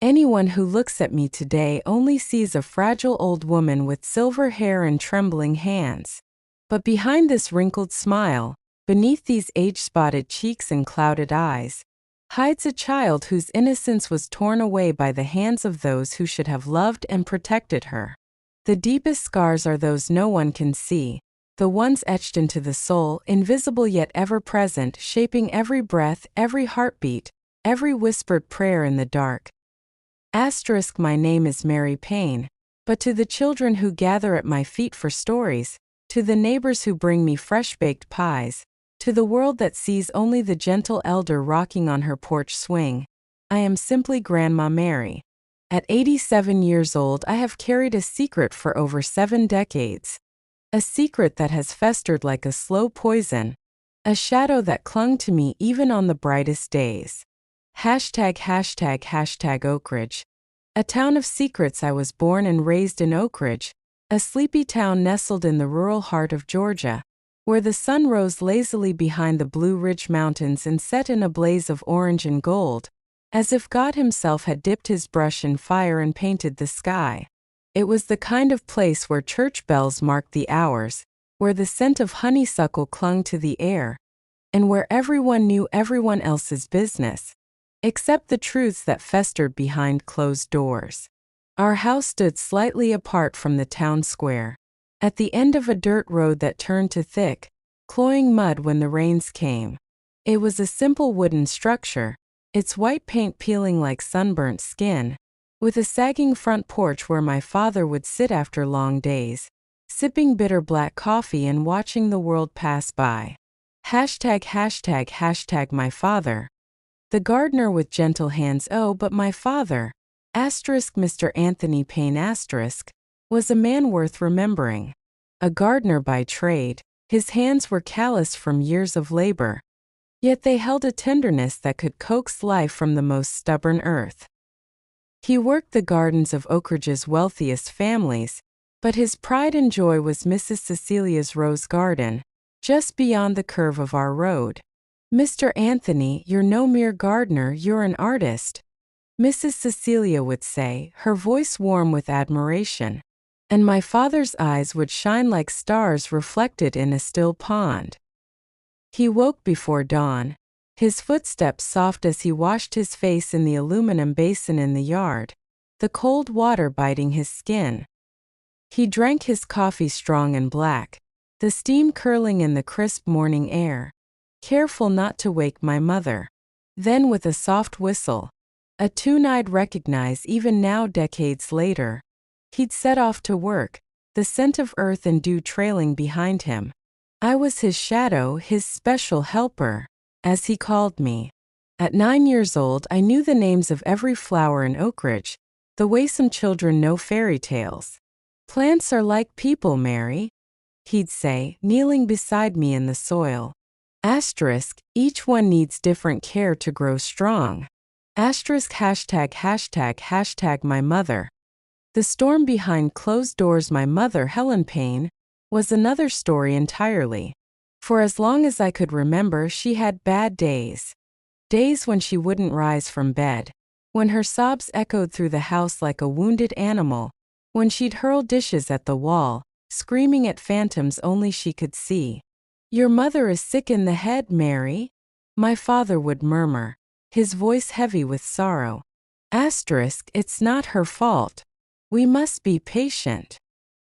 Anyone who looks at me today only sees a fragile old woman with silver hair and trembling hands. But behind this wrinkled smile, beneath these age-spotted cheeks and clouded eyes, hides a child whose innocence was torn away by the hands of those who should have loved and protected her. The deepest scars are those no one can see, the ones etched into the soul, invisible yet ever present, shaping every breath, every heartbeat, every whispered prayer in the dark. My name is Mary Payne, but to the children who gather at my feet for stories, to the neighbors who bring me fresh-baked pies, to the world that sees only the gentle elder rocking on her porch swing, I am simply Grandma Mary. At 87 years old, I have carried a secret for over 7 decades. A secret that has festered like a slow poison, a shadow that clung to me even on the brightest days. #Oakridge. A town of secrets. I was born and raised in Oakridge, a sleepy town nestled in the rural heart of Georgia, where the sun rose lazily behind the Blue Ridge Mountains and set in a blaze of orange and gold, as if God himself had dipped his brush in fire and painted the sky. It was the kind of place where church bells marked the hours, where the scent of honeysuckle clung to the air, and where everyone knew everyone else's business, except the truths that festered behind closed doors. Our house stood slightly apart from the town square, at the end of a dirt road that turned to thick, cloying mud when the rains came. It was a simple wooden structure, its white paint peeling like sunburnt skin, with a sagging front porch where my father would sit after long days, sipping bitter black coffee and watching the world pass by. My father. The gardener with gentle hands. Oh, but my father, Mr. Anthony Payne was a man worth remembering. A gardener by trade, his hands were calloused from years of labor, yet they held a tenderness that could coax life from the most stubborn earth. He worked the gardens of Oakridge's wealthiest families, but his pride and joy was Mrs. Cecilia's rose garden, just beyond the curve of our road. "Mr. Anthony, you're no mere gardener, you're an artist," Mrs. Cecilia would say, her voice warm with admiration, and my father's eyes would shine like stars reflected in a still pond. He woke before dawn, his footsteps soft as he washed his face in the aluminum basin in the yard, the cold water biting his skin. He drank his coffee strong and black, the steam curling in the crisp morning air, careful not to wake my mother. Then with a soft whistle, a tune I'd recognize even now decades later, he'd set off to work, the scent of earth and dew trailing behind him. I was his shadow, his special helper, as he called me. At 9 years old, I knew the names of every flower in Oakridge, the way some children know fairy tales. "Plants are like people, Mary," he'd say, kneeling beside me in the soil. Each one needs different care to grow strong. My mother. The storm behind closed doors. My mother, Helen Payne, was another story entirely. For as long as I could remember, she had bad days. Days when she wouldn't rise from bed, when her sobs echoed through the house like a wounded animal, when she'd hurl dishes at the wall, screaming at phantoms only she could see. "Your mother is sick in the head, Mary," my father would murmur, his voice heavy with sorrow. It's not her fault. We must be patient.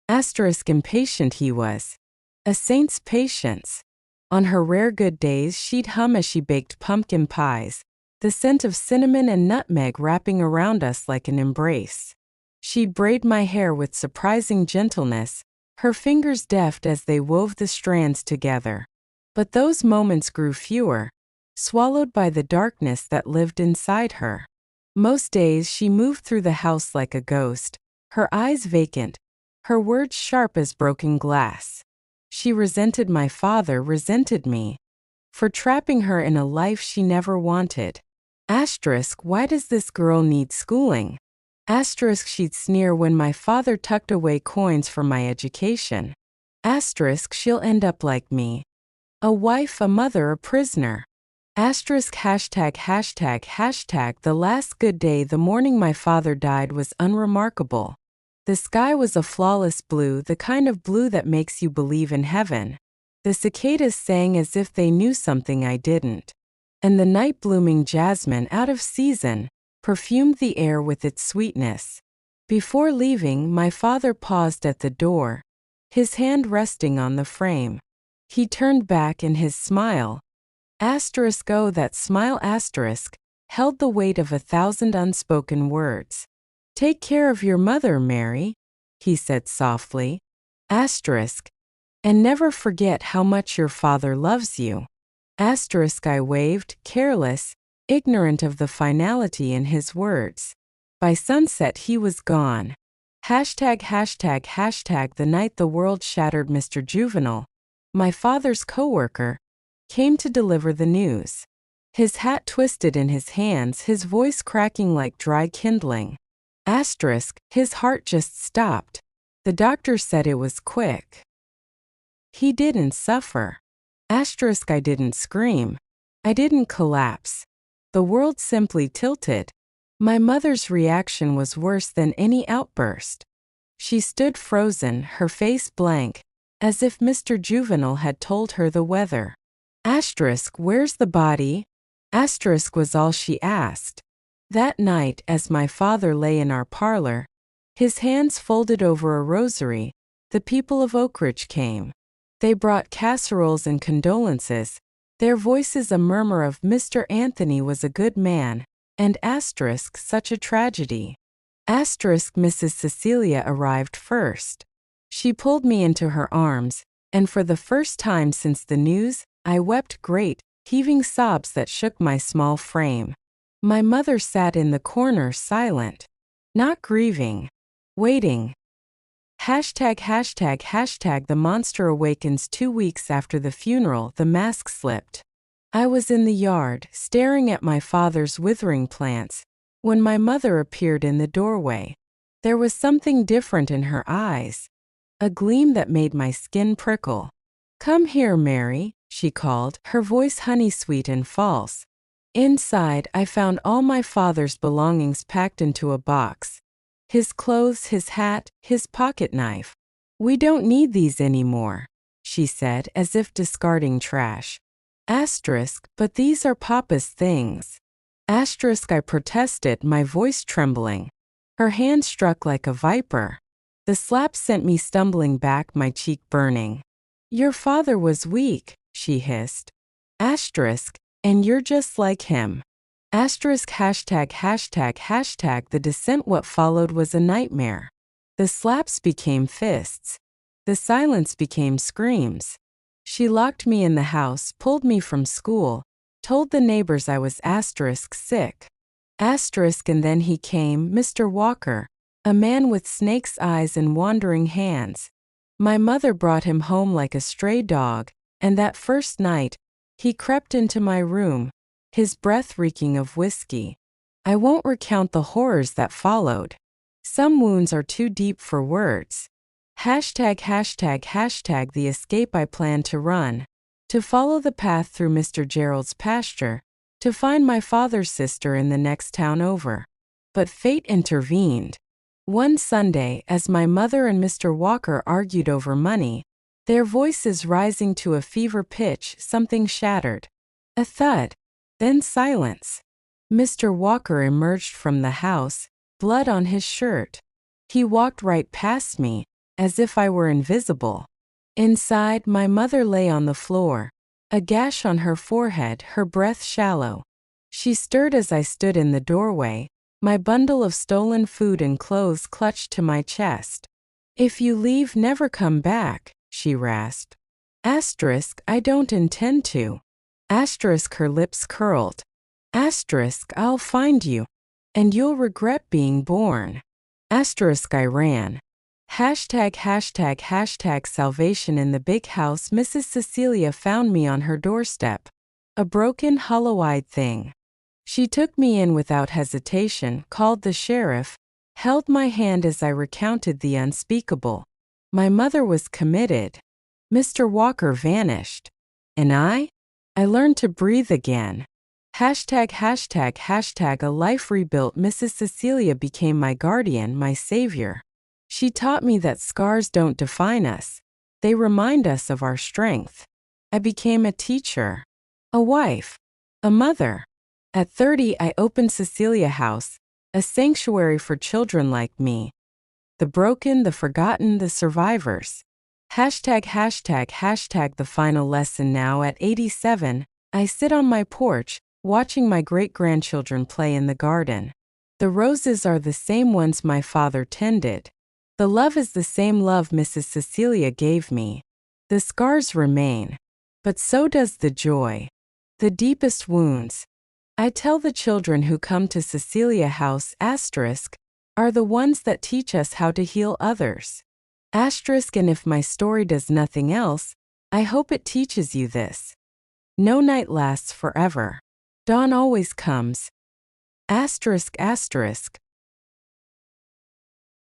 Impatient he was. A saint's patience. On her rare good days, she'd hum as she baked pumpkin pies, the scent of cinnamon and nutmeg wrapping around us like an embrace. She'd braid my hair with surprising gentleness, her fingers deft as they wove the strands together. But those moments grew fewer, swallowed by the darkness that lived inside her. Most days she moved through the house like a ghost, her eyes vacant, her words sharp as broken glass. She resented my father, resented me, for trapping her in a life she never wanted. Why does this girl need schooling? She'd sneer when my father tucked away coins for my education. She'll end up like me. A wife, a mother, a prisoner. Asterisk hashtag. The last good day the morning my father died was unremarkable. The sky was a flawless blue, the kind of blue that makes you believe in heaven. The cicadas sang as if they knew something I didn't. And the night blooming jasmine, out of season, perfumed the air with its sweetness. Before leaving, my father paused at the door, his hand resting on the frame. He turned back and his smile, oh that smile held the weight of 1,000 unspoken words. Take care of your mother, Mary, he said softly. And never forget how much your father loves you. I waved, careless, ignorant of the finality in his words. By sunset he was gone. Hashtag. The night the world shattered, Mr. Juvenile, my father's co-worker, came to deliver the news. His hat twisted in his hands, his voice cracking like dry kindling. His heart just stopped. The doctor said it was quick. He didn't suffer. I didn't scream. I didn't collapse. The world simply tilted. My mother's reaction was worse than any outburst. She stood frozen, her face blank, as if Mr. Juvenile had told her the weather. Where's the body? Was all she asked. That night, as my father lay in our parlor, his hands folded over a rosary, the people of Oakridge came. They brought casseroles and condolences, their voices a murmur of Mr. Anthony was a good man, and such a tragedy. Mrs. Cecilia arrived first. She pulled me into her arms, and for the first time since the news, I wept great, heaving sobs that shook my small frame. My mother sat in the corner silent, not grieving, waiting. Hashtag. The monster awakens 2 weeks after the funeral, the mask slipped. I was in the yard, staring at my father's withering plants, when my mother appeared in the doorway. There was something different in her eyes, a gleam that made my skin prickle. Come here, Mary, she called, her voice honey-sweet and false. Inside, I found all my father's belongings packed into a box. His clothes, his hat, his pocket knife. We don't need these anymore, she said, as if discarding trash. But these are Papa's things. I protested, my voice trembling. Her hand struck like a viper. The slap sent me stumbling back, my cheek burning. Your father was weak, she hissed. And you're just like him. Hashtag. The descent. What followed was a nightmare. The slaps became fists. The silence became screams. She locked me in the house, pulled me from school, told the neighbors I was sick. And then he came, Mr. Walker, a man with snake's eyes and wandering hands. My mother brought him home like a stray dog, and that first night, he crept into my room, his breath reeking of whiskey. I won't recount the horrors that followed. Some wounds are too deep for words. Hashtag. The escape. I planned to run, to follow the path through Mr. Gerald's pasture, to find my father's sister in the next town over. But fate intervened. One Sunday, as my mother and Mr. Walker argued over money, their voices rising to a fever pitch, something shattered. A thud. Then silence. Mr. Walker emerged from the house, blood on his shirt. He walked right past me, as if I were invisible. Inside, my mother lay on the floor, a gash on her forehead, her breath shallow. She stirred as I stood in the doorway, my bundle of stolen food and clothes clutched to my chest. If you leave, never come back, she rasped. I don't intend to. Her lips curled. I'll find you, and you'll regret being born. I ran. Hashtag. Salvation. In the big house, Mrs. Cecilia found me on her doorstep, a broken, hollow-eyed thing. She took me in without hesitation, called the sheriff, held my hand as I recounted the unspeakable. My mother was committed. Mr. Walker vanished. And I? I learned to breathe again. Hashtag, hashtag, hashtag a life rebuilt. Mrs. Cecilia became my guardian, my savior. She taught me that scars don't define us. They remind us of our strength. I became a teacher, a wife, a mother. At 30, I opened Cecilia House, a sanctuary for children like me. The broken, the forgotten, the survivors. Hashtag, hashtag, hashtag the final lesson. Now at 87, I sit on my porch, watching my great-grandchildren play in the garden. The roses are the same ones my father tended. The love is the same love Mrs. Cecilia gave me. The scars remain, but so does the joy. The deepest wounds, I tell the children who come to Cecilia House *, are the ones that teach us how to heal others. *, and if my story does nothing else, I hope it teaches you this. No night lasts forever. Dawn always comes. ***.